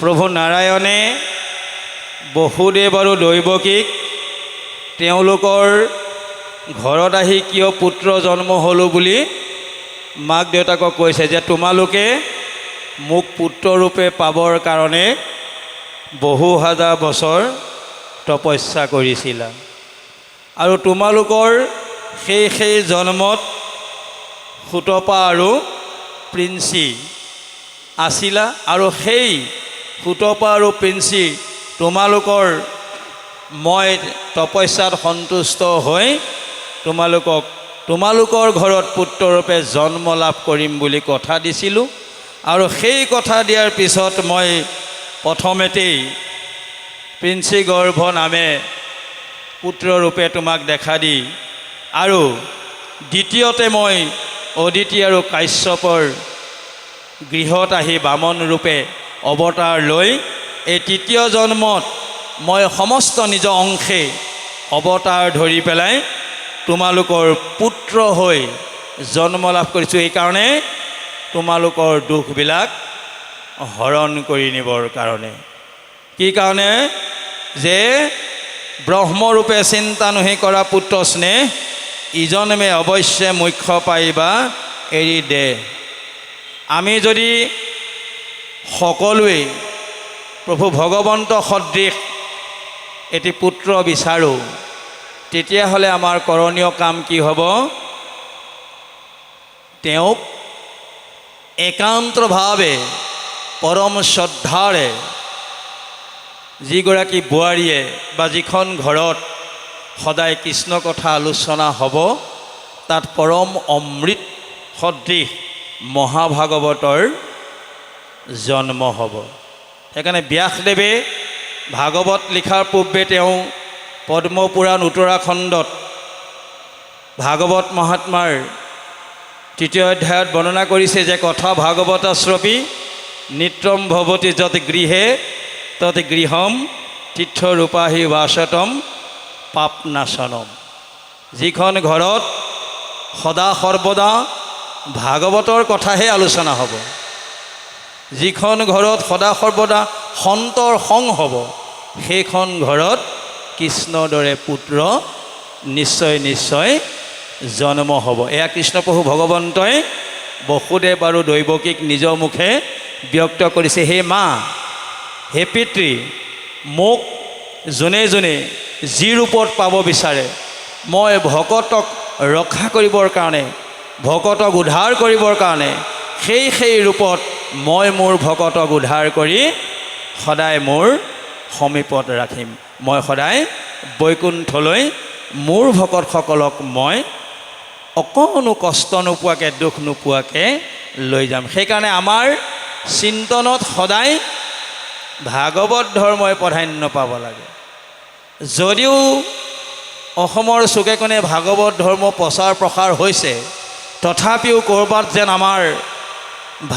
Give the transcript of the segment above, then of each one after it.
প্ৰভু নাৰায়ণে বসুদেৱ আৰু দৈৱকীক তেওঁলোকৰ ঘৰত আহি কিয় পুত্ৰ জন্ম হ'লো বুলি মাক দেউতাকক কৈছে যে তোমালোকে মোক পুত্ৰৰূপে পাবৰ কাৰণে বহু হাজাৰ বছৰ তপস্যা কৰিছিলা আৰু তোমালোকৰ সেই জন্মত সুতপা আৰু প্ৰিন্সি আছিলা আৰু সেই সুতপা আৰু প্ৰিন্সি তোমালোকৰ মই তপস্যাত সন্তুষ্ট হৈ তোমালোকৰ ঘৰত পুত্ৰৰূপে জন্ম লাভ কৰিম বুলি কথা দিছিলোঁ আৰু সেই কথা দিয়াৰ পিছত মই প্ৰথমেতেই প্ৰিন্সি গৰ্ভ নামে পুত্ৰৰূপে তোমাক দেখা দি আৰু দ্বিতীয়তে মই অদিতি আৰু কাশ্যপৰ গৃহত আহি বামন ৰূপে অৱতাৰ লৈ এই তৃতীয় জন্মত মই সমস্ত নিজ অংশে অৱতাৰ ধৰি পেলাই তোমালোকৰ পুত্ৰ হৈ জন্ম লাভ কৰিছোঁ। এইকাৰণে তোমালোকৰ দুখবিলাক হৰণ কৰি নিবৰ কাৰণে। কি কাৰণে? যে ব্ৰহ্মৰূপে চিন্তা নহি কৰা পুত্ৰ স্নেহ ইজনমে অৱশ্যে মুখ্য পাইবা এৰি দে। আমি যদি সকলোৱে প্ৰভু ভগৱন্ত সদৃশ এটি পুত্ৰ বিচাৰোঁ তেতিয়াহ'লে আমাৰ কৰণীয় কাম কি হ'ব? তেওঁক একান্তভাৱে পৰম শ্ৰদ্ধাৰে যিগৰাকী বোৱাৰীয়ে বা যিখন ঘৰত সদায় কৃষ্ণ কথা আলোচনা হ'ব তাত পৰম অমৃত সদৃশ মহাভাগৱতৰ জন্ম হ'ব। সেইকাৰণে ব্যাসদেৱে ভাগৱত লিখাৰ পূৰ্বে তেওঁ পদ্মপুৰাণ উত্তৰাখণ্ডত ভাগৱত মহাত্মাৰ ৩য় অধ্যায়ত বৰ্ণনা কৰিছে যে কথা ভাগৱত শ্ৰৱী নিত্যম ভৱতি যত গৃহে তত গৃহম তীৰ্থৰূপাহি বাসতম পাপনাশনম। যিখন ঘৰত সদা সৰ্বদা ভাগৱতৰ কথাহে আলোচনা হ'ব, যিখন ঘৰত সদা সৰ্বদা সন্তৰ সং হ'ব, সেইখন ঘৰত কৃষ্ণৰ দৰে পুত্ৰ নিশ্চয় নিশ্চয় জন্ম হ'ব। এয়া কৃষ্ণপ্ৰভু ভগৱন্তই বসুদেৱ আৰু দৈৱকীক নিজৰ মুখে ব্যক্ত কৰিছে। হে মা, হে পিতৃ, মোক যোনে যোনে যি ৰূপত পাব বিচাৰে মই ভকতক ৰক্ষা কৰিবৰ কাৰণে, ভকতক উদ্ধাৰ কৰিবৰ কাৰণে সেই ৰূপত মই মোৰ ভকতক উদ্ধাৰ কৰি সদায় মোৰ সমীপত ৰাখিম। মই সদায় বৈকুণ্ঠলৈ মোৰ ভকতসকলক মই অকণো কষ্ট নোপোৱাকৈ দুখ নোপোৱাকৈ লৈ যাম। সেইকাৰণে আমাৰ চিন্তনত সদায় ভাগৱত ধৰ্মই প্ৰাধান্য পাব লাগে। যদিও অসমৰ চুকে কোণে ভাগৱত ধৰ্ম প্ৰচাৰ প্ৰসাৰ হৈছে তথাপিও ক'ৰবাত যেন আমাৰ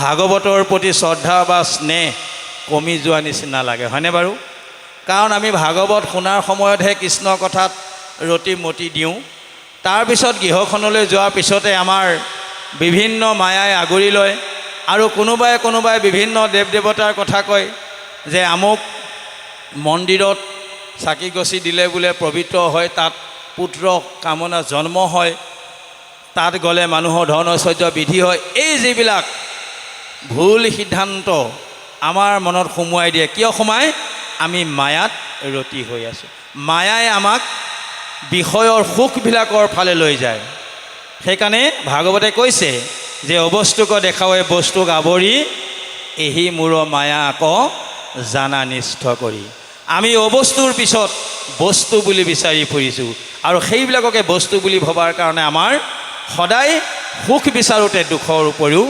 ভাগৱতৰ প্ৰতি শ্ৰদ্ধা বা স্নেহ কমি যোৱা নিচিনা লাগে, হয়নে বাৰু? কাৰণ আমি ভাগৱত শুনাৰ সময়তহে কৃষ্ণৰ কথাত ৰতি মতি দিওঁ, তাৰপিছত গৃহখনলৈ যোৱাৰ পিছতে আমাৰ বিভিন্ন মায়াই আগুৰি লয় আৰু কোনোবাই বিভিন্ন দেৱ দেৱতাৰ কথা কয় যে আমুক মন্দিৰত চাকি গছি দিলে বোলে পবিত্ৰ হয়, তাত পুত্ৰ কামনা জন্ম হয়, তাত গ'লে মানুহৰ ধন ঐশ্বৰ্য বৃদ্ধি হয়। এই যিবিলাক ভুল সিদ্ধান্ত আমাৰ মনত সোমোৱাই দিয়ে, কিয় সোমাই? আমি মায়াত ৰতি হৈ আছোঁ। মায়াই আমাক বিষয়ৰ সুখবিলাকৰ ফালে লৈ যায়। সেইকাৰণে ভাগৱতে কৈছে যে অবস্তুক দেখাৱে বস্তুক আৱৰি এহি মূৰ মায়া আকৌ জানা নিষ্ঠ কৰি। আমি অবস্তুৰ পিছত বস্তু বুলি বিচাৰি ফুৰিছোঁ আৰু সেইবিলাককে বস্তু বুলি ভবাৰ কাৰণে আমাৰ সদায় সুখ বিচাৰোঁতে দুখৰ উপৰিও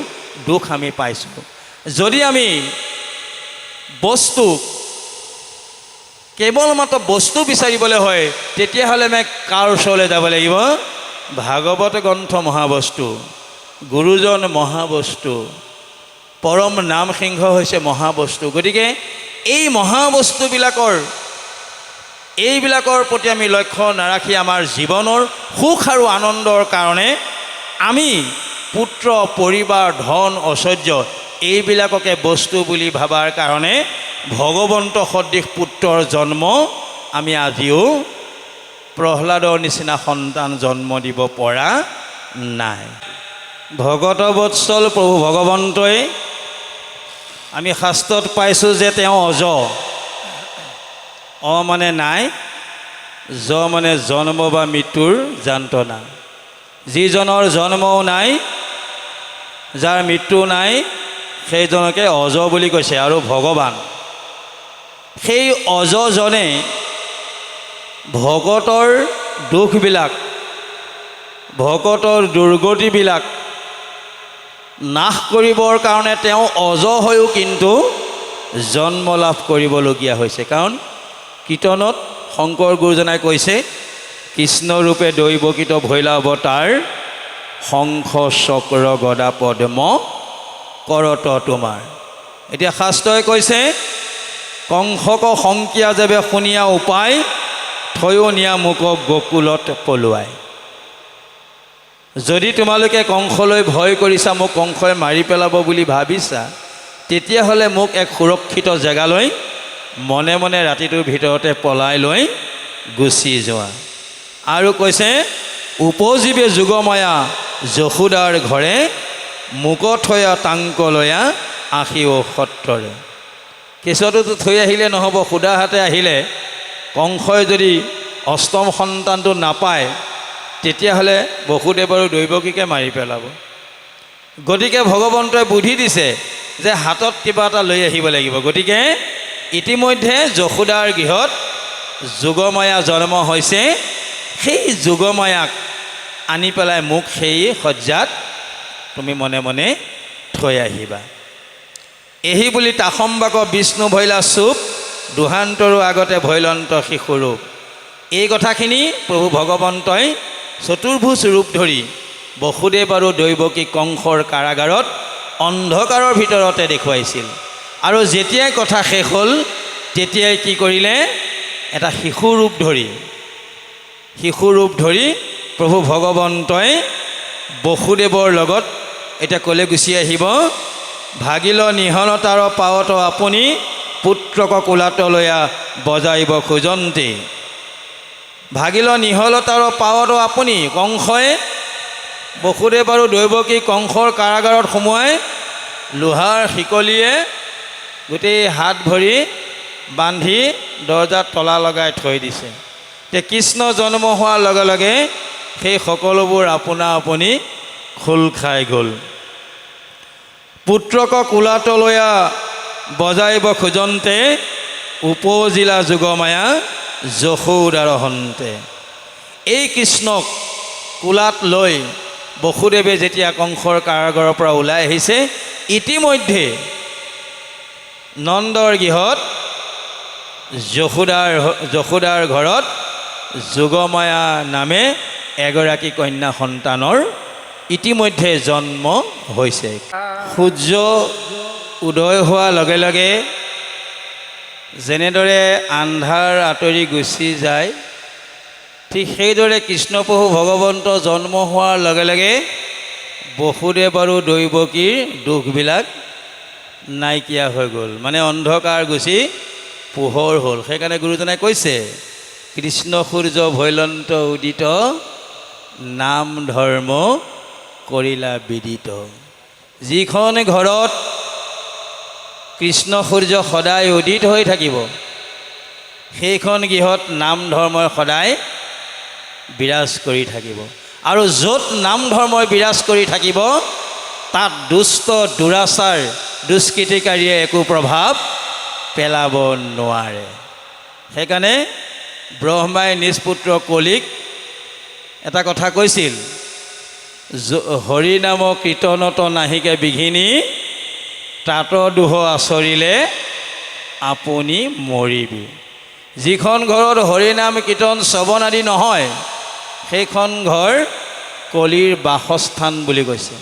দুখ আমি পাইছোঁ। যদি আমি বস্তুক কেৱল মাত্ৰ বস্তু বিচাৰিবলৈ হয় তেতিয়াহ'লে আমি কাৰ ওচৰলৈ যাব লাগিব? ভাগৱত গ্ৰন্থ মহাবস্তু, গুৰুজন মহাবস্তু, পৰম নাম সিংহ হৈছে মহাবস্তু। গতিকে এই এইবিলাকৰ প্ৰতি আমি লক্ষ্য নাৰাখি আমাৰ জীৱনৰ সুখ আৰু আনন্দৰ কাৰণে আমি পুত্ৰ, পৰিবাৰ, ধন, ঐশ্বৰ্য এইবিলাককে বস্তু বুলি ভাবাৰ কাৰণে ভগৱন্ত সদৃশ পুত্ৰৰ জন্ম আমি আজিও প্ৰহ্লাদৰ নিচিনা সন্তান জন্ম দিব পৰা নাই। ভগত বৎসল প্ৰভু ভগৱন্তই আমি শাস্ত্ৰত পাইছোঁ যে তেওঁ অজ, মানে নাই, জ মানে জন্ম বা মৃত্যুৰ যান্ত্ৰণা। যিজনৰ জন্মও নাই, যাৰ মৃত্যু নাই, সেইজনকে অজ বুলি কৈছে। আৰু ভগৱান সেই অজজনে ভকতৰ দুখবিলাক, ভকতৰ দুৰ্গতিবিলাক নাশ কৰিবৰ কাৰণে তেওঁ অজ হৈও কিন্তু জন্ম লাভ কৰিবলগীয়া হৈছে। কাৰণ কীৰ্তনত শংকৰ গুৰুজনাই কৈছে, কৃষ্ণৰূপে দৈৱকীত ভৈলা অৱতাৰ, শংখ চক্ৰ গদা পদ্ম কৰত তোমাৰ। এতিয়া শাস্ত্ৰই কৈছে, কংসক শংকীয়া যেবে শুনিয়া উপায়, থৈও নিয়া মোক গকুলত পলুৱাই। যদি তোমালোকে কংসলৈ ভয় কৰিছা, মোক কংসই মাৰি পেলাব বুলি ভাবিছা, তেতিয়াহ'লে মোক এক সুৰক্ষিত জেগালৈ মনে মনে ৰাতিটোৰ ভিতৰতে পলাই লৈ গুচি যোৱা। আৰু কৈছে, উপজীৱে যুগমায়া যশোদাৰ ঘৰে, মুকত থৈয়া টাংকলয়া আশীও সত্ৰৰে। কেঁচুৱাটোতো থৈ আহিলে নহ'ব, সুদা হাতে আহিলে কংসই যদি অষ্টম সন্তানটো নাপায়, তেতিয়াহ'লে বসুদেৱ আৰু দৈৱকীকে মাৰি পেলাব। গতিকে ভগৱন্তই বুদ্ধি দিছে যে হাতত কিবা এটা লৈ আহিব লাগিব। গতিকে ইতিমধ্যে যশোদাৰ গৃহত যোগমায়া জন্ম হৈছে। সেই যোগমায়াক আনি পেলাই মোক সেই শয্যাত তুমি মনে মনে থৈ আহিবা। এহি বুলি তাসম্বাক বিষ্ণু ভৈলা চুপ, দুহান্তৰো আগতে ভৈলন্ত শিশুৰূপ। এই কথাখিনি প্ৰভু ভগৱন্তই চতুৰ্ভুজ ৰূপ ধৰি বসুদেৱ আৰু দৈৱকী কংসৰ কাৰাগাৰত অন্ধকাৰৰ ভিতৰতে দেখুৱাইছিল। আৰু যেতিয়াই কথা শেষ হ'ল, তেতিয়াই কি কৰিলে, এটা শিশু ৰূপ ধৰি প্ৰভু ভগৱন্তই বসুদেৱৰ লগত এতিয়া ক'লে গুচি আহিব, ভাগিল নিহনতাৰ পাৱত আপুনি, পুত্ৰক কোলাতলয়া বজাইব খোজন্তে। ভাগিল নিহলতাৰ পাৱত আপুনি, কংসই বসুদেৱ আৰু দৈৱকী কংসৰ কাৰাগাৰত সোমোৱাই লোহাৰ শিকলিয়ে গোটেই হাত ভৰি বান্ধি দৰ্জাত তলা লগাই থৈ দিছে। যে কৃষ্ণ জন্ম হোৱাৰ লগে লগে সেই সকলোবোৰ আপোনা আপুনি খোল খাই গ'ল। পুত্ৰক কোলাতলয়া বজাইব খোজন্তে, উপজিলা যুগমায়া যশোদাৰ হন্তে। এই কৃষ্ণক কোলাত লৈ বসুদেৱে যেতিয়া কংসৰ কাৰাগাৰৰ পৰা ওলাই আহিছে, ইতিমধ্যে নন্দৰ গৃহত যশোদাৰ ঘৰত যোগমায়া নামে এগৰাকী কন্যা সন্তানৰ ইতিমধ্যে জন্ম হৈছে। সূৰ্য উদয় হোৱাৰ লগে লগে যেনেদৰে আন্ধাৰ আঁতৰি গুচি যায়, ঠিক সেইদৰে কৃষ্ণপ্ৰভু ভগৱন্ত জন্ম হোৱাৰ লগে লগে বসুদেৱ আৰু দৈৱকীৰ দুখবিলাক নাইকিয়া হৈ গ'ল। মানে অন্ধকাৰ গুচি পোহৰ হ'ল। সেইকাৰণে গুৰুজনাই কৈছে, কৃষ্ণ সূৰ্য ভৈলন্ত উদিত, নাম ধৰ্ম কৰিলা বিদিত। যিখন ঘৰত কৃষ্ণ সূৰ্য সদায় উদিত হৈ থাকিব, সেইখন গৃহত নাম ধৰ্মই সদায় বিৰাজ কৰি থাকিব। আৰু য'ত নাম ধৰ্মই বিৰাজ কৰি থাকিব, তাত দুষ্ট দুৰাচাৰ দুষ্কৃতিকাৰীয়ে একো প্ৰভাৱ পেলাব নোৱাৰে। সেইকাৰণে ব্ৰহ্মাই নিজ পুত্ৰ কলিক এটা কথা কৈছিল, হৰি নাম কীৰ্তনত নাহিকে বিঘিনী, তাত দুহ আচৰিলে আপুনি মৰিবি। যিখন ঘৰত হৰিনাম কীৰ্তন শ্ৰৱণ আদি নহয়, সেইখন ঘৰ কলিৰ বাসস্থান বুলি কৈছে।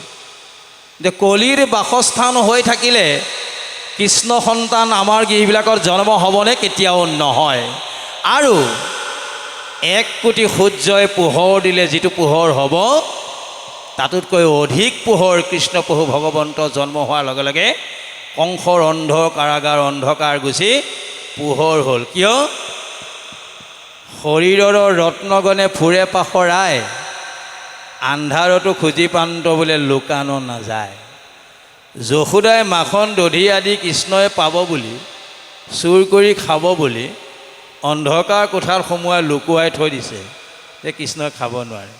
যে কলিৰ বাসস্থান হৈ থাকিলে কৃষ্ণ সন্তান আমাৰ গৃহবিলাকত জন্ম হ'বনে? কেতিয়াও নহয়। আৰু 1 কোটি সূৰ্যই পোহৰ দিলে যিটো পোহৰ হ'ব, তাতোতকৈ অধিক পোহৰ কৃষ্ণ প্ৰভু ভগৱন্ত জন্ম হোৱাৰ লগে লগে কংসৰ কাৰাগাৰ অন্ধকাৰ গুচি পোহৰ হ'ল। কিয়? শৰীৰৰ ৰত্নগণে ফুৰে পাখৰাই, আন্ধাৰতো খুজি পান্ত বোলে লুকানো নাযায়। যশোদাই মাখন দধি আদি কৃষ্ণই পাব বুলি, চুৰ কৰি খাব বুলি অন্ধকাৰ কোঠাত সোমোৱাই লুকুৱাই থৈ দিছে যে কৃষ্ণই খাব নোৱাৰে।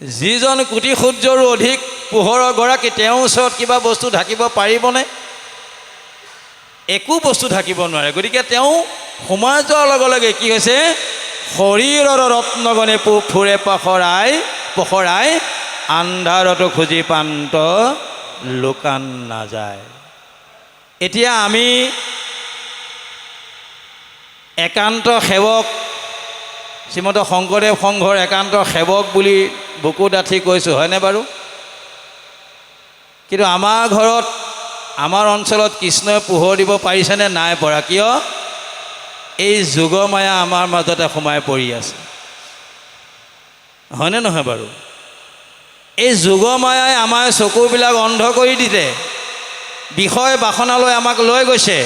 যিজন কোটি সূৰ্যৰো অধিক পোহৰৰ গৰাকী, তেওঁৰ ওচৰত কিবা বস্তু ঢাকিব পাৰিবনে? একো বস্তু ঢাকিব নোৱাৰে। গতিকে তেওঁ সোমাই যোৱাৰ লগে লগে কি হৈছে? শৰীৰৰ ৰত্নগণে ফুৰে পখৰাই, আন্ধাৰতো খুজি পান্ত লুকান নাযায়। এতিয়া আমি একান্ত সেৱক, শ্ৰীমন্ত শংকৰদেৱ সংঘৰ একান্ত সেৱক বুলি বুকু ডাঠি কৈছোঁ, হয়নে বাৰু? কিন্তু আমাৰ ঘৰত, আমাৰ অঞ্চলত কৃষ্ণই পোহৰ দিব পাৰিছেনে? নাই পৰা। কিয়? এই যোগমায়া আমাৰ মাজতে সোমাই পৰি আছে, হয়নে নহয় বাৰু? এই যোগমায়াই আমাৰ চকুবিলাক অন্ধ কৰি দিছে, বিষয় বাসনালৈ আমাক লৈ গৈছে।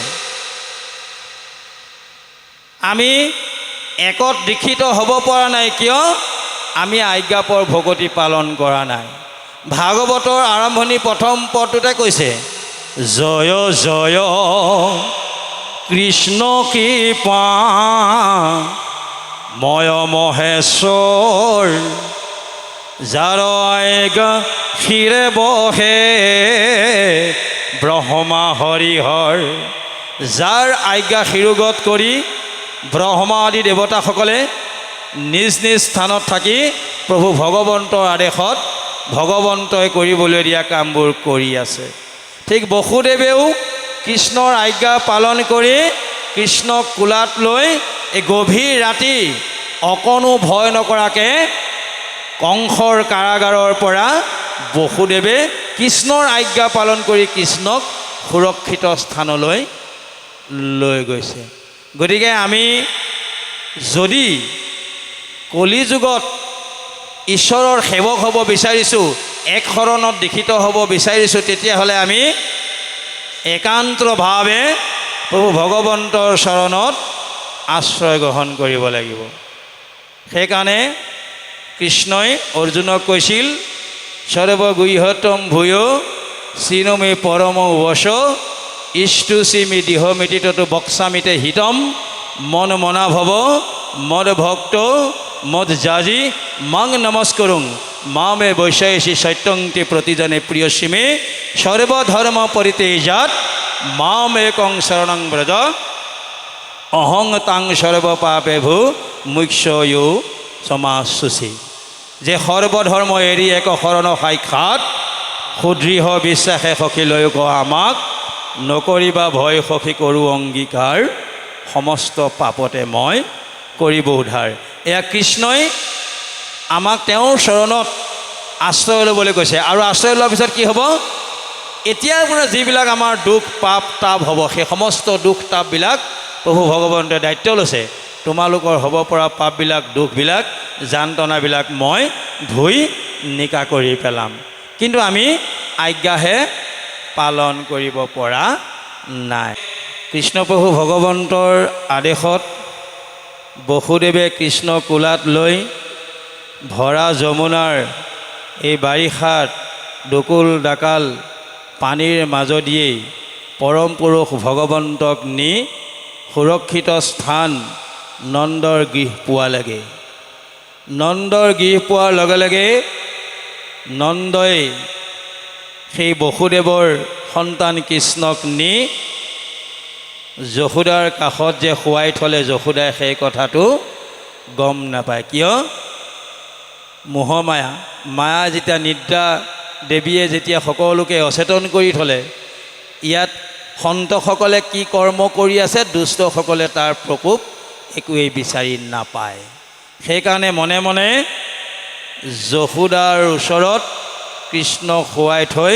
আমি একত দীক্ষিত হ'ব পৰা নাই। কিয়? আমি আজ্ঞাপৰ ভকতি পালন কৰা নাই। ভাগৱতৰ আৰম্ভণি প্ৰথম পদটোতে কৈছে, জয় জয় কৃষ্ণ কৃপা ময় মহেশ্বৰ, যাৰ আজ্ঞা শিৰে বহে ব্ৰহ্মা হৰিহৰ। যাৰ আজ্ঞা শিৰোগত কৰি ব্ৰহ্মা আদি দেৱতাসকলে নিজ নিজ স্থানত থাকি প্ৰভু ভগৱন্তৰ আদেশত ভগৱন্তই কৰিবলৈ দিয়া কামবোৰ কৰি আছে। ঠিক বসুদেৱেও কৃষ্ণৰ আজ্ঞা পালন কৰি কৃষ্ণক কোলাত লৈ এই গভীৰ ৰাতি অকণো ভয় নকৰাকৈ কংসৰ কাৰাগাৰৰ পৰা বসুদেৱে কৃষ্ণৰ আজ্ঞা পালন কৰি কৃষ্ণক সুৰক্ষিত স্থানলৈ লৈ গৈছে। গতিকে আমি যদি কলিযুগত ঈশ্বৰৰ সেৱক হ'ব বিচাৰিছোঁ, এক শৰণত দীক্ষিত হ'ব বিচাৰিছোঁ, তেতিয়াহ'লে আমি একান্তভাৱে প্ৰভু ভগৱন্তৰ চৰণত আশ্ৰয় গ্ৰহণ কৰিব লাগিব। সেইকাৰণে কৃষ্ণই অৰ্জুনক কৈছিল, সৰ্বগুহ্যতম ভূয় চিনমে পৰম বশ, ইষ্টুচিমি দিহমিতিততো বক্সামিতে হিতম, মন মনা ভৱ মদ ভক্ত মদ জাজি মাং নমস্কৰুং মামে বৈশায়সী সত্যংতে প্ৰতিজনে প্ৰিয়সীমে সৰ্বধৰ্ম পৰিতেজাত মাম একং শৰণং ব্ৰজ, অহং তাং সৰ্বপাপে ভূ মুখ্যয়ো সমাশুচি। যে সৰ্বধৰ্ম এৰি এক শৰণ সাক্ষাৎ, সুদৃঢ় বিশ্বাসে সখী লৈ কোৱা আমাক, নকৰিবা ভয় সখী কৰোঁ অংগীকাৰ, সমস্ত পাপতে মই কৰিব উদ্ধাৰ। এয়া কৃষ্ণই আমাক তেওঁৰ চৰণত আশ্ৰয় ল'বলৈ কৈছে। আৰু আশ্ৰয় লোৱাৰ পিছত কি হ'ব? এতিয়াৰ পৰা যিবিলাক আমাৰ দুখ পাপ তাপ হ'ব, সেই সমস্ত দুখ তাপবিলাক প্ৰভু ভগৱন্তই দায়িত্ব লৈছে। তোমালোকৰ হ'ব পৰা পাপবিলাক, দুখবিলাক, যান্ত্ৰণাবিলাক মই ধুই নিকা কৰি পেলাম। কিন্তু আমি আজ্ঞাহে পালন কৰিব পৰা নাই। কৃষ্ণপ্ৰভু ভগৱন্তৰ আদেশত বসুদেৱে কৃষ্ণ কোলাত লৈ ভৰা যমুনাৰ এই বাৰিষাত দকুল ডাকাল পানীৰ মাজদিয়েই পৰম পুৰুষ ভগৱন্তক নি সুৰক্ষিত স্থান নন্দৰ গৃহ পোৱালেগৈ। নন্দৰ গৃহ পোৱাৰ লগে লগে নন্দই সেই বসুদেৱৰ সন্তান কৃষ্ণক নি যশোদাৰ কাষত যে শুৱাই থলে, যশোদাই সেই কথাটো গম নাপায়। কিয়? মোহমায়া, মায়া যেতিয়া নিদ্ৰা দেৱীয়ে যেতিয়া সকলোকে অচেতন কৰি থলে, ইয়াত সন্তসকলে কি কৰ্ম কৰি আছে, দুষ্টসকলে তাৰ প্ৰকোপ একোৱেই বিচাৰি নাপায়। সেইকাৰণে মনে মনে যশোদাৰ ওচৰত কৃষ্ণক শুৱাই থৈ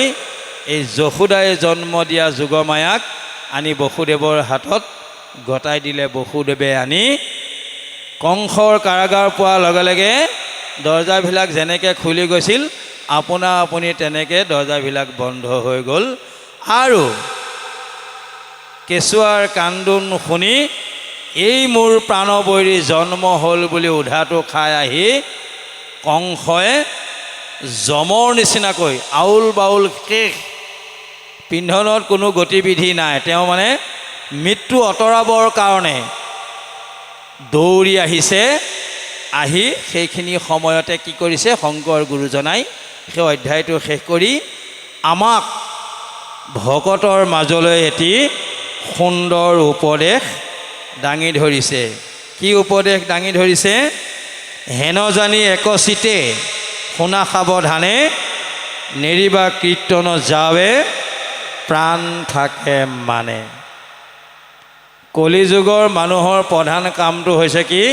এই যশোদাই জন্ম দিয়া যোগমায়াক আনি বসুদেৱৰ হাতত গতাই দিলে। বসুদেৱে আনি কংসৰ কাৰাগাৰ পোৱাৰ লগে লগে দৰ্জাবিলাক যেনেকৈ খুলি গৈছিল, আপোনা আপুনি তেনেকৈ দৰ্জাবিলাক বন্ধ হৈ গ'ল। আৰু কেঁচুৱাৰ কান্দোন শুনি এই মোৰ প্ৰাণবৈৰী জন্ম হ'ল বুলি উধাটো খাই আহি কংসই যমৰ নিচিনাকৈ আউল বাউল শেষ, পিন্ধনত কোনো গতিবিধি নাই, তেওঁ মানে মৃত্যু আঁতৰাবৰ কাৰণে দৌৰি আহিছে। আহি সেইখিনি সময়তে কি কৰিছে শংকৰ গুৰুজনাই সেই অধ্যায়টো শেষ কৰি আমাক ভকতৰ মাজলৈ এটি সুন্দৰ উপদেশ দাঙি ধৰিছে। কি উপদেশ দাঙি ধৰিছে? হেন জানি একচিতে শুনা সাৱধানে, নেৰিবা কীৰ্তন যাৱে প্ৰাণ থাকে মানে। কলিযুগৰ মানুহৰ প্ৰধান কামটো হৈছে কি?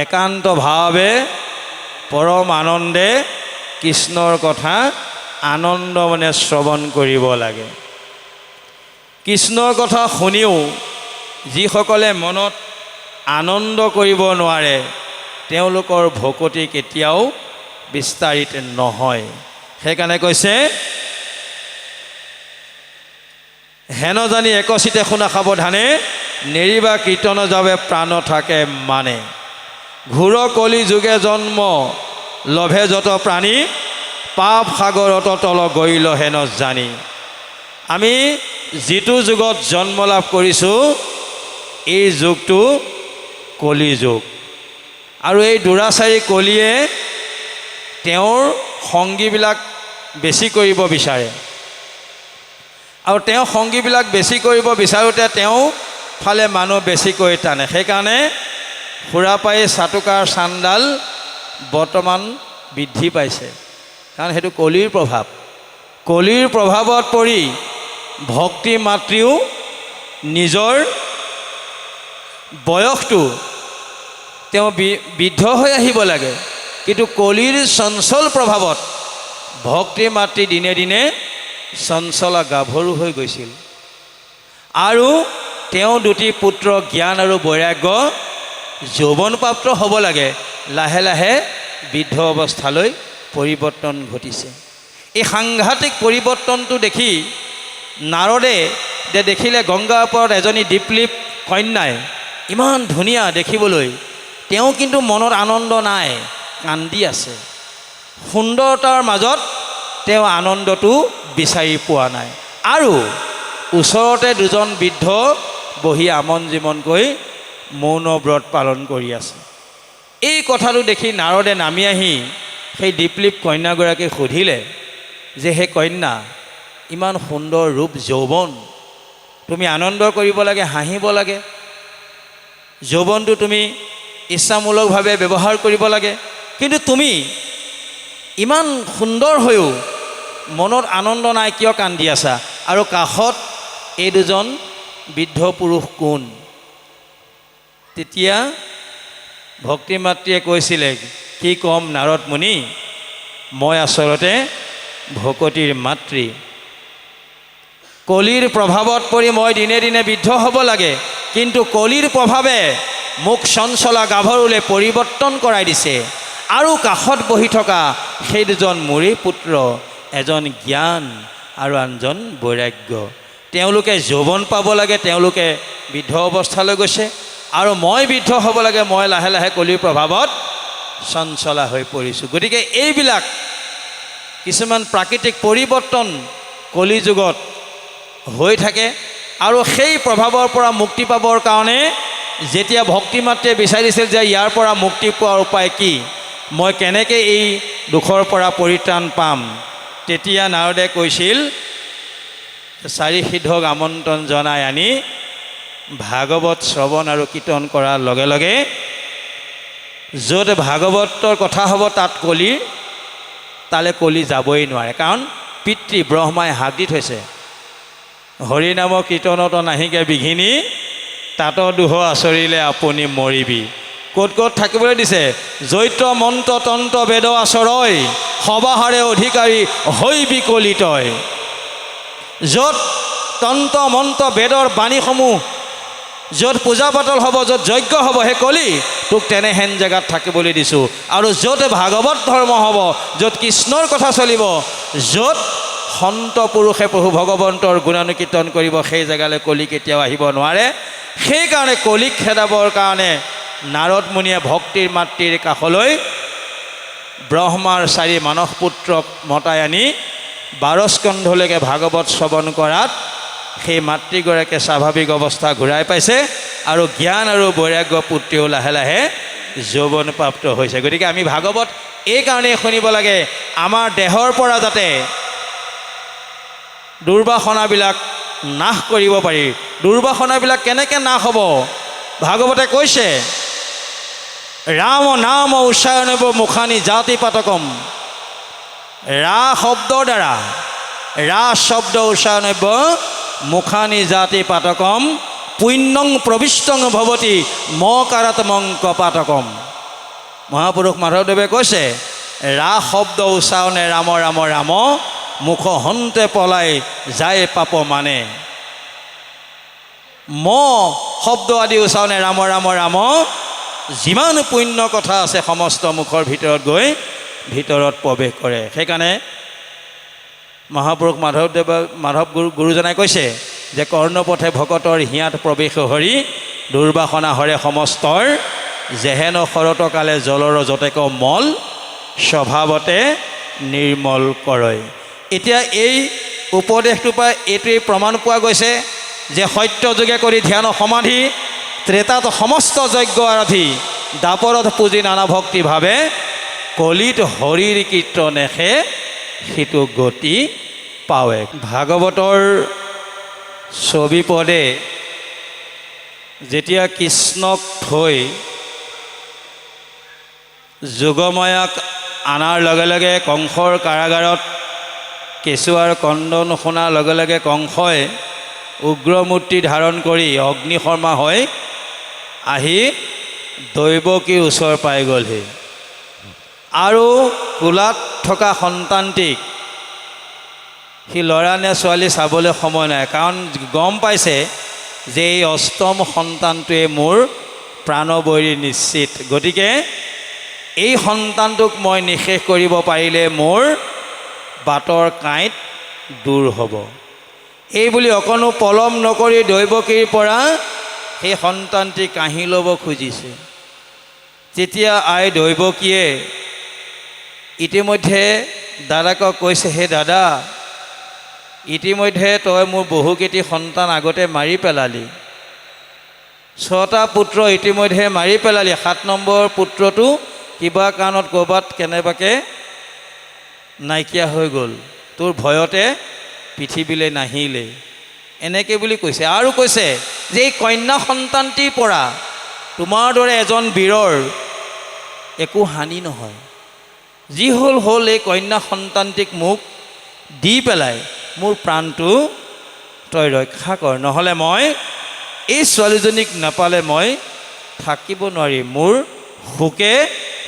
একান্ত ভাৱে পৰম আনন্দে কৃষ্ণৰ কথা আনন্দ মানে শ্ৰৱণ কৰিব লাগে। কৃষ্ণৰ কথা শুনিও যিসকলে মনত আনন্দ কৰিব নোৱাৰে তেওঁলোকৰ ভকতি কেতিয়াও বিস্তাৰিত নহয়। সেইকাৰণে কৈছে হেন জানি একচিতে শুনা সাৱধানে, নেৰিবা কীৰ্তন যাৱে প্ৰাণ থাকে মানে। ঘোৰ কলি যুগে জন্ম লভে যত প্ৰাণী, পাপ সাগৰত তল গৈল হেন জানি। আমি যিটো যুগত জন্ম লাভ কৰিছোঁ এই যুগটো কলি যুগ, আৰু এই দুৰাচাৰী কলিয়ে তেওঁৰ সংগীবিলাক বেছি কৰিব বিচাৰে, আৰু তেওঁ সংগীবিলাক বেছি কৰিব বিচাৰোঁতে তেওঁ ফালে মানুহ বেছিকৈ টানে। সেইকাৰণে সুৰাপাই চাটুকাৰ চাণ্ডাল বৰ্তমান বৃদ্ধি পাইছে, কাৰণ সেইটো কলিৰ প্ৰভাৱ। কলিৰ প্ৰভাৱত পৰি ভক্তি মাতৃও নিজৰ বয়সটো তেওঁ বৃদ্ধ হৈ আহিব লাগে, কিন্তু কলিৰ চঞ্চল প্ৰভাৱত ভক্তি মাতৃ দিনে দিনে চঞ্চলা গাভৰু হৈ গৈছিল। আৰু তেওঁ দুটি পুত্ৰ জ্ঞান আৰু বৈৰাগ্য যৌৱনপ্ৰাপ্ত হ'ব লাগে, লাহে লাহে বৃদ্ধ অৱস্থালৈ পৰিৱৰ্তন ঘটিছে। এই সাংঘাতিক পৰিৱৰ্তনটো দেখি নাৰদে দেখিলে গংগাৰ ওপৰত এজনী দীপলিপ কন্যাই ইমান ধুনীয়া দেখিবলৈ, তেওঁ কিন্তু মনত আনন্দ নাই, কান্দি আছে। সুন্দৰতাৰ মাজত তেওঁ আনন্দটো বিচাৰি পোৱা নাই। আৰু ওচৰতে দুজন বৃদ্ধ বহি আমন জীমনকৈ মৌন ব্ৰত পালন কৰি আছে। এই কথাটো দেখি নাৰদে নামি আহি সেই দীপলিপ কন্যাগৰাকীক সুধিলে যে হে কন্যা, ইমান সুন্দৰ ৰূপ যৌৱন, তুমি আনন্দ কৰিব লাগে, হাঁহিব লাগে, যৌৱনটো তুমি ইচ্ছামূলকভাৱে ব্যৱহাৰ কৰিব লাগে, কিন্তু তুমি ইমান সুন্দৰ হৈও মনত আনন্দ নাই, কিয় কান্দি আছা? আৰু কাষত এই দুজন বৃদ্ধ পুৰুষ কোন? তেতিয়া ভক্তি মাতৃয়ে কৈছিলে, কি ক'ম নাৰদ মুনি, মই আচলতে ভকতিৰ মাতৃ। কলিৰ প্ৰভাৱত পৰি মই দিনে দিনে বৃদ্ধ হ'ব লাগে, কিন্তু কলিৰ প্ৰভাৱে মোক চঞ্চলা গাভৰুলৈ পৰিৱৰ্তন কৰাই দিছে। আৰু কাষত বহি থকা সেই দুজন মোৰে পুত্ৰ, এজন জ্ঞান আৰু আনজন বৈৰাগ্য, তেওঁলোকে যৌৱন পাব লাগে, তেওঁলোকে বৃদ্ধ অৱস্থালৈ গৈছে, আৰু মই বৃদ্ধ হ'ব লাগে, মই লাহে লাহে কলিৰ প্ৰভাৱত চঞ্চলা হৈ পৰিছোঁ। গতিকে এইবিলাক কিছুমান প্ৰাকৃতিক পৰিৱৰ্তন কলি যুগত হৈ থাকে, আৰু সেই প্ৰভাৱৰ পৰা মুক্তি পাবৰ কাৰণে যেতিয়া ভক্তি মাতৃয়ে বিচাৰিছিল যে ইয়াৰ পৰা মুক্তি পোৱাৰ উপায় কি, মই কেনেকৈ এই দুখৰ পৰা পৰিত্ৰাণ পাম, তেতিয়া নাৰদে কৈছিল, চাৰি সিদ্ধক আমন্ত্ৰণ জনাই আনি ভাগৱত শ্ৰৱণ আৰু কীৰ্তন কৰাৰ লগে লগে য'ত ভাগৱতৰ কথা হ'ব তাত তালে কলি যাবই নোৱাৰে, কাৰণ পিতৃ ব্ৰহ্মাই হাক দি থৈছে, হৰি নাম কীৰ্তনত নাহিকে বিঘিনী, তাত দুহ আচৰিলে আপুনি মৰিবি। ক'ত ক'ত থাকিবলৈ দিছে? জৈত্ৰ মন্ত্ৰ তন্ত্ৰ বেদ আচৰয়, সবাহাৰে অধিকাৰী হৈ বিকলিতয়। য'ত তন্ত্ৰ মন্ত্ৰ বেদৰ বাণীসমূহ, য'ত পূজা পাতল হ'ব, য'ত যজ্ঞ হ'ব, সেই কলি তোক তেনেহেন জেগাত থাকিবলৈ দিছোঁ। আৰু য'ত ভাগৱত ধৰ্ম হ'ব, য'ত কৃষ্ণৰ কথা চলিব, য'ত সন্ত পুৰুষে প্ৰভু ভগৱন্তৰ গুণানুকীৰ্তন কৰিব সেই জেগালৈ কলি কেতিয়াও আহিব নোৱাৰে। সেইকাৰণে কলিক খেদাবৰ কাৰণে নাৰদ মুনিয়ে ভক্তিৰ মাতৃৰ কাষলৈ ব্ৰহ্মাৰ 4 মানস পুত্ৰক মতাই আনি 12 স্কন্ধলৈকে ভাগৱত শ্ৰৱণ কৰাত সেই মাতৃগৰাকীয়ে স্বাভাৱিক অৱস্থা ঘূৰাই পাইছে আৰু জ্ঞান আৰু বৈৰাগ্য পুত্ৰীও লাহে লাহে যৌৱন প্ৰাপ্ত হৈছে। গতিকে আমি ভাগৱত এইকাৰণেই শুনিব লাগে আমাৰ দেহৰ পৰা যাতে দুৰ্বাসনাবিলাক নাশ কৰিব পাৰি। দুৰ্বাসনাবিলাক কেনেকৈ নাশ হ'ব? ভাগৱতে কৈছে ৰাম নাম উচ্চাৰণব মুখানি জাতি পাতকম। ৰা শব্দৰ দ্বাৰা ৰা শব্দ উচ্চাৰণব মুখানি জাতি পাতকম পুণ্যং প্ৰবিষ্টং ভৱতি মকাৰাত্মং কপাতকম। মহাপুৰুষ মাধৱদেৱে কৈছে ৰা শব্দ উচ্চাৰণে ৰাম ৰাম ৰাম মুখ হন্তে পলাই যায় পাপ মানে। ম শব্দ আদি উচ্চাৰণে ৰাম ৰাম ৰাম যিমান পুণ্য কথা আছে সমস্ত মুখৰ ভিতৰত গৈ ভিতৰত প্ৰৱেশ কৰে। সেইকাৰণে মহাপুৰুষ মাধৱ গুৰুজনাই কৈছে যে কৰ্ণপথে ভকতৰ হিয়াত প্ৰৱেশ হৰি দুৰ্বাসনা হৰে সমস্তৰ যেহেন শৰতকালে জলৰ যতেক মল স্বভাৱতে নিৰ্মল কৰয়। এতিয়া এই উপদেশটোৰ পৰা এইটোৱেই প্ৰমাণ পোৱা গৈছে যে সত্য যোগে কৰি ধ্যান সমাধি ত্ৰেতাত সমস্ত যজ্ঞ আৰাধি দাপৰত পুঁজি নানা ভক্তি ভাৱে কলিত হৰিৰ কীৰ্তনেহে সিটো গতি পাৱে। ভাগৱতৰ ছবিপদে যেতিয়া কৃষ্ণক থৈ যোগমায়াক আনাৰ লগে লগে কংসৰ কাৰাগাৰত কেঁচুৱাৰ কন্দন শুনাৰ লগে লগে কংসই উগ্ৰমূৰ্তি ধাৰণ কৰি অগ্নিশৰ্মা হৈ আহি দৈৱকীৰ ওচৰ পাই গ'লহি আৰু কোলাত থকা সন্তানটিক সি ল'ৰা নে ছোৱালী চাবলৈ সময় নাই, কাৰণ গম পাইছে যে এই অষ্টম সন্তানটোৱে মোৰ প্ৰাণবৈৰী নিশ্চিত। গতিকে এই সন্তানটোক মই নিশেষ কৰিব পাৰিলে মোৰ বাটৰ কাঁইট দূৰ হ'ব। এই বুলি অকণো পলম নকৰি দৈৱকীৰ পৰা সেই সন্তানটি কাঢ়ি ল'ব খুজিছে। তেতিয়া আই দৈৱকীয়ে ইতিমধ্যে দাদাকক কৈছে, হে দাদা, ইতিমধ্যে তই মোৰ বহুকেইটি সন্তান আগতে মাৰি পেলালি, 6টা পুত্ৰ ইতিমধ্যে মাৰি পেলালি, 7 নম্বৰ পুত্ৰটো কিবা কাৰণত ক'ৰবাত কেনেবাকৈ নাইকিয়া হৈ গ'ল, তোৰ ভয়তে পৃথিৱীলৈ নাহিলে, এনেকৈ বুলি কৈছে। আৰু কৈছে যে এই কন্যা সন্তানটিৰ পৰা তোমাৰ দৰে এজন বীৰৰ একো হানি নহয়, যি হ'ল হ'ল, এই কন্যা সন্তানটিক মোক দি পেলাই মোৰ প্ৰাণটো তই ৰক্ষা কৰ, নহ'লে মই এই ছোৱালীজনীক নাপালে মই থাকিব নোৱাৰিম। মোৰ শোকে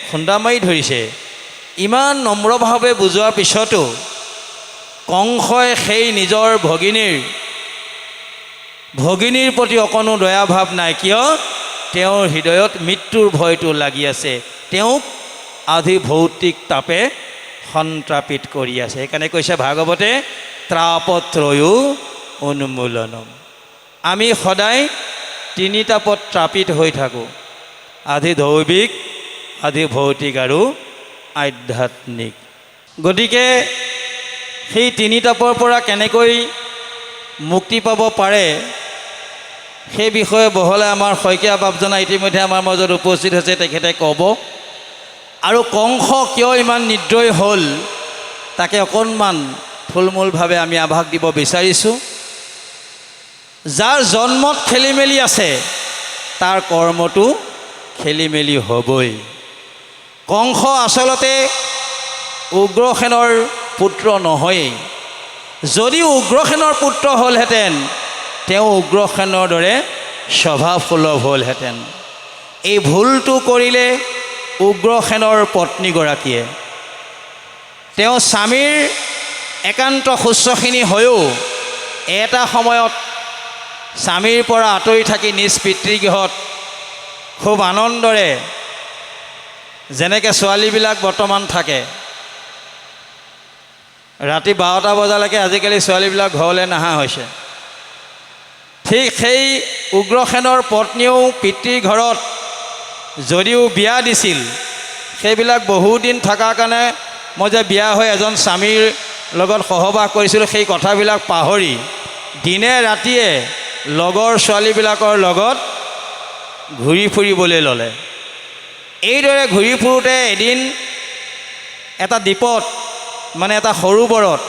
খুন্দা মাৰি ধৰিছে। ইমান নম্ৰভাৱে বুজোৱাৰ পিছতো কংসই সেই নিজৰ ভগিনীৰ প্ৰতি অকণো দয়াভাৱ নাই। কিয়? তেওঁৰ হৃদয়ত মৃত্যুৰ ভয়টো লাগি আছে, তেওঁক আধি ভৌতিক তাপে সন্ত্ৰাপিত কৰি আছে। সেইকাৰণে কৈছে ভাগৱতে ত্ৰাপত্ৰয়ো উন্মূলনম। আমি সদায় 3 তাপত ত্ৰাপিত হৈ থাকোঁ, আধি দৈবিক, আধি ভৌতিক আৰু আধ্যাত্মিক। গতিকে সেই 3 তাপৰ পৰা কেনেকৈ মুক্তি পাব পাৰে সেই বিষয়ে বহলাই আমাৰ শইকীয়া বাপজনা ইতিমধ্যে আমাৰ মাজত উপস্থিত হৈছে, তেখেতে ক'ব। আৰু কংস কিয় ইমান নিৰ্দয় হ'ল তাকে অকণমান থুলমূলভাৱে আমি আভাস দিব বিচাৰিছোঁ। যাৰ জন্মত খেলি মেলি আছে তাৰ কৰ্মটো খেলি মেলি হ'বই। কংস আচলতে উগ্ৰসেনৰ পুত্ৰ নহয়েই। যদি উগ্ৰসেনৰ পুত্ৰ হ'লহেঁতেন তেওঁ উগ্ৰসেনৰ দৰে স্বভাৱসুলভ হ'লহেঁতেন। এই ভুলটো কৰিলে উগ্ৰসেনৰ পত্নীগৰাকীয়ে। তেওঁ স্বামীৰ একান্ত শুশ্ৰূষিনী হৈও এটা সময়ত স্বামীৰ পৰা আঁতৰি থাকি নিজ পিতৃগৃহত খুব আনন্দৰে, যেনেকৈ ছোৱালীবিলাক বৰ্তমান থাকে, ৰাতি 12টা বজালৈকে আজিকালি ছোৱালীবিলাক ঘৰলৈ নহা হৈছে। ঠিক সেই উগ্ৰসেনৰ পত্নীও পিতৃৰ ঘৰত যদিও বিয়া দিছিল, সেইবিলাক বহুদিন থকাৰ কাৰণে মই যে বিয়া হৈ এজন স্বামীৰ লগত সহবাস কৰিছিলোঁ, সেই কথাবিলাক পাহৰি দিনে ৰাতিয়ে লগৰ ছোৱালীবিলাকৰ লগত ঘূৰি ফুৰিবলৈ ল'লে। এইদৰে ঘূৰি ফুৰোঁতে এদিন এটা দ্বীপত, মানে এটা সৰোবৰত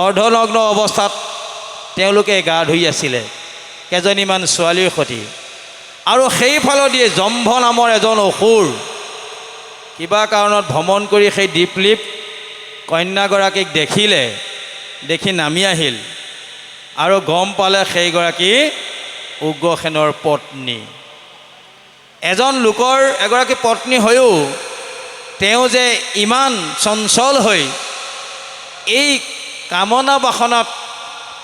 অৰ্ধনগ্ন অৱস্থাত তেওঁলোকে গা ধুই আছিলে কেইজনীমান ছোৱালীৰ সৈতে। আৰু সেইফালেদিয়ে জম্ভ নামৰ এজন অসুৰ কিবা কাৰণত ভ্ৰমণ কৰি সেই দ্বীপলীপ কন্যাগৰাকীক দেখিলে, দেখি নামি আহিল আৰু গম পালে সেইগৰাকী উগ্ৰসেনৰ পত্নী। এজন লোকৰ এগৰাকী পত্নী হৈও তেওঁ যে ইমান চঞ্চল হৈ এই কামনা বাসনাত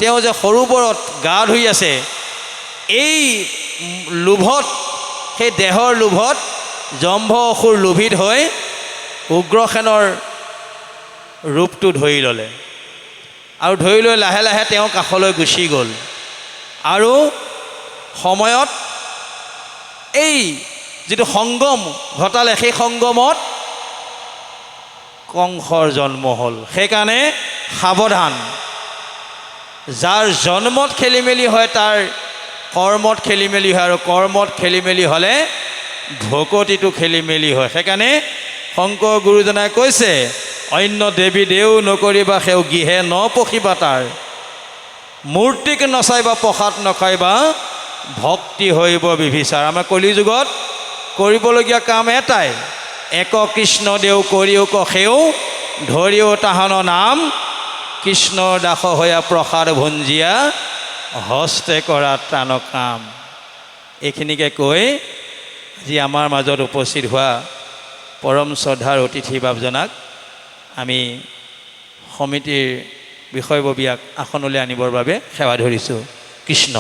তেওঁ যে সৰোবৰত গা ধুই আছে, এই লোভত, সেই দেহৰ লোভত জম্ভ অসুৰ লোভিত হৈ উগ্ৰসেনৰ ৰূপটো ধৰি ল'লে আৰু ধৰি লৈ লাহে লাহে তেওঁ কাষলৈ গুচি গ'ল। আৰু সময়ত এই যিটো সংগম ঘটালে, সেই সংগমত কংসৰ জন্ম হ'ল। সেইকাৰণে সাৱধান, যাৰ জন্মত খেলি মেলি হয় তাৰ কৰ্মত খেলি মেলি হয়, আৰু কৰ্মত খেলি মেলি হ'লে ভকতিটো খেলি মেলি হয়। সেইকাৰণে শংকৰ গুৰুজনাই কৈছে, অন্য দেৱী দেও নকৰিবা সেও গৃহে নপখিবা, তাৰ মূৰ্তিক নচাইবা প্ৰসাদ নখাইবা ভক্তি হৈব বিভিচাৰ। আমাৰ কলিযুগত কৰিবলগীয়া কাম এটাই, এক কৃষ্ণ দেও কৰিও কষেও ধৰিও তাহানৰ নাম, কৃষ্ণৰ দাস হৈয়া প্ৰসাদ ভঞ্জিয়া হস্তে কৰা ত্ৰাণ কাম। এইখিনিকে কৈ আজি আমাৰ মাজত উপস্থিত হোৱা পৰম শ্ৰদ্ধাৰ অতিথি বাপজনাক আমি সমিতিৰ বিষয়ববীয়াক আসনলৈ আনিবৰ বাবে সেৱা ধৰিছোঁ। কৃষ্ণ।